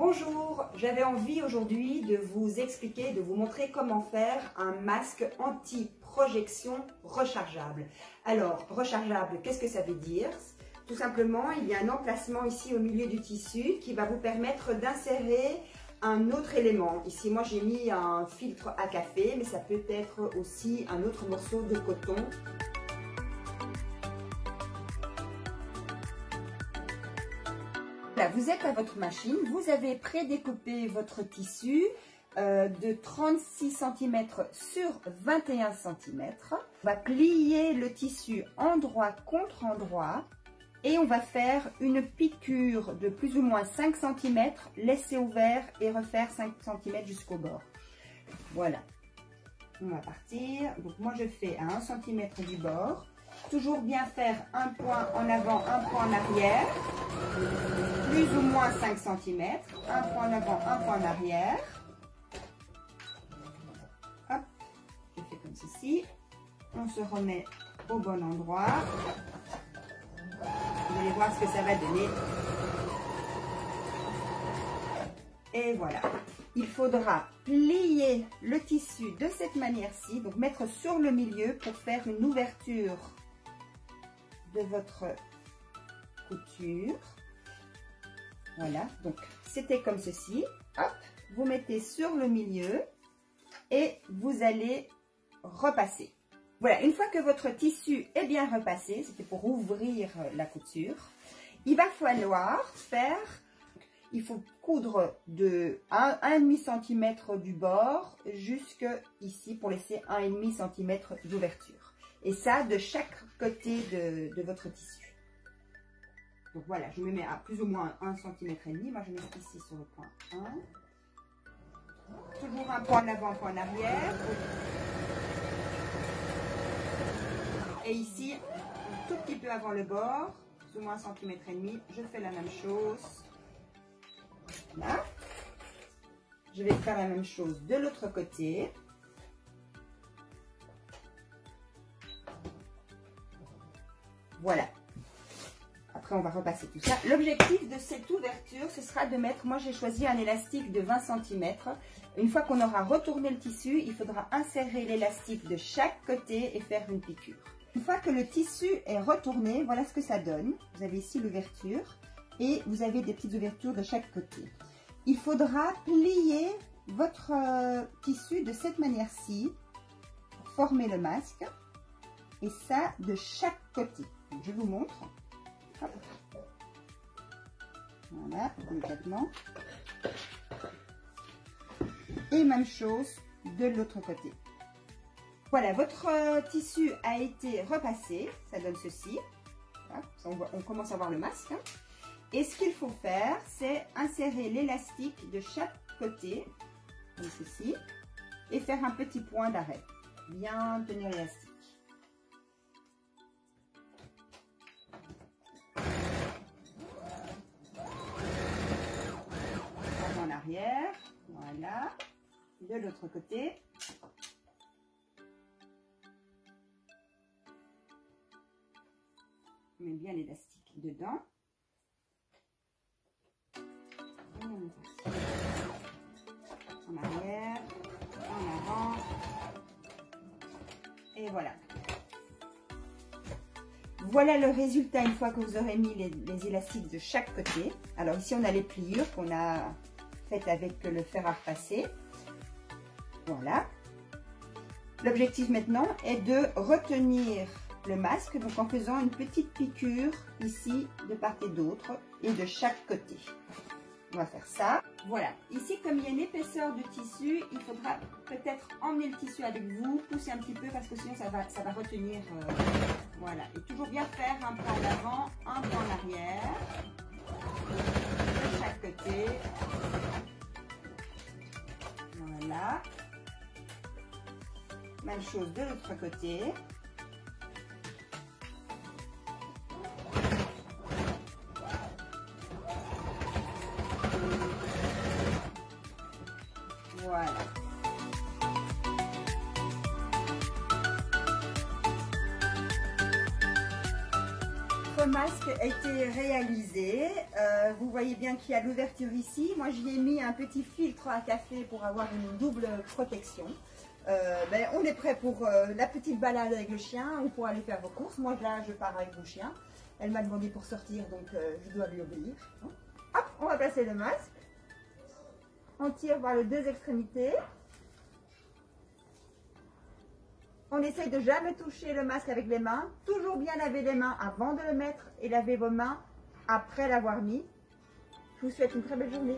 Bonjour, j'avais envie aujourd'hui de vous expliquer, de vous montrer comment faire un masque anti-projection rechargeable. Alors, rechargeable, qu'est-ce que ça veut dire? Tout simplement, il y a un emplacement ici au milieu du tissu qui va vous permettre d'insérer un autre élément. Ici, moi j'ai mis un filtre à café, mais ça peut être aussi un autre morceau de coton. Là, vous êtes à votre machine, vous avez prédécoupé votre tissu de 36 cm sur 21 cm. On va plier le tissu endroit contre endroit et on va faire une piqûre de plus ou moins 5 cm, laisser ouvert et refaire 5 cm jusqu'au bord. Voilà, on va partir. Donc moi je fais à 1 cm du bord. Toujours bien faire un point en avant, un point en arrière, plus ou moins 5 cm, un point en avant, un point en arrière. Hop, je fais comme ceci. On se remet au bon endroit. Vous allez voir ce que ça va donner. Et voilà. Il faudra plier le tissu de cette manière-ci, donc mettre sur le milieu pour faire une ouverture de votre couture. Voilà, donc c'était comme ceci. Hop, vous mettez sur le milieu et vous allez repasser. Voilà, une fois que votre tissu est bien repassé, c'était pour ouvrir la couture, il va falloir faire, il faut coudre de 1,5 cm du bord jusque ici pour laisser 1,5 cm d'ouverture. Et ça de chaque côté de votre tissu. Donc voilà, je me mets à plus ou moins 1,5 cm. Moi je mets ici sur le point 1. Toujours un point en avant, un point en arrière. Et ici, un tout petit peu avant le bord, plus ou moins 1,5 cm, je fais la même chose. Là. Je vais faire la même chose de l'autre côté. Voilà. Après, on va repasser tout ça. L'objectif de cette ouverture, ce sera de mettre, moi j'ai choisi un élastique de 20 cm. Une fois qu'on aura retourné le tissu, il faudra insérer l'élastique de chaque côté et faire une piqûre. Une fois que le tissu est retourné, voilà ce que ça donne. Vous avez ici l'ouverture et vous avez des petites ouvertures de chaque côté. Il faudra plier votre tissu de cette manière-ci pour former le masque. Et ça de chaque côté. Je vous montre. Hop. Voilà, délicatement. Et même chose de l'autre côté. Voilà, votre tissu a été repassé. Ça donne ceci. Voilà, on commence à voir le masque. Et ce qu'il faut faire, c'est insérer l'élastique de chaque côté, comme ceci, et faire un petit point d'arrêt. Bien tenir l'élastique. En arrière, voilà, de l'autre côté. On met bien l'élastique dedans. En arrière, en avant, et voilà. Voilà le résultat une fois que vous aurez mis les élastiques de chaque côté. Alors ici on a les pliures qu'on a faites avec le fer à repasser. Voilà. L'objectif maintenant est de retenir le masque, donc en faisant une petite piqûre ici de part et d'autre et de chaque côté. On va faire ça. Voilà. Ici, comme il y a une épaisseur de tissu, il faudra peut-être emmener le tissu avec vous, pousser un petit peu parce que sinon ça va retenir. Voilà. Et toujours bien faire un point en avant, un point en arrière. De chaque côté. Voilà. Même chose de l'autre côté. Voilà. votre masque a été réalisé. Vous voyez bien qu'il y a l'ouverture ici. Moi, j'y ai mis un petit filtre à café pour avoir une double protection. Ben, on est prêt pour la petite balade avec le chien ou pour aller faire vos courses. Moi, là, je pars avec mon chien. Elle m'a demandé pour sortir, donc je dois lui obéir. Hop, on va placer le masque. On tire par les deux extrémités. On essaye de jamais toucher le masque avec les mains. Toujours bien laver les mains avant de le mettre et laver vos mains après l'avoir mis. Je vous souhaite une très belle journée.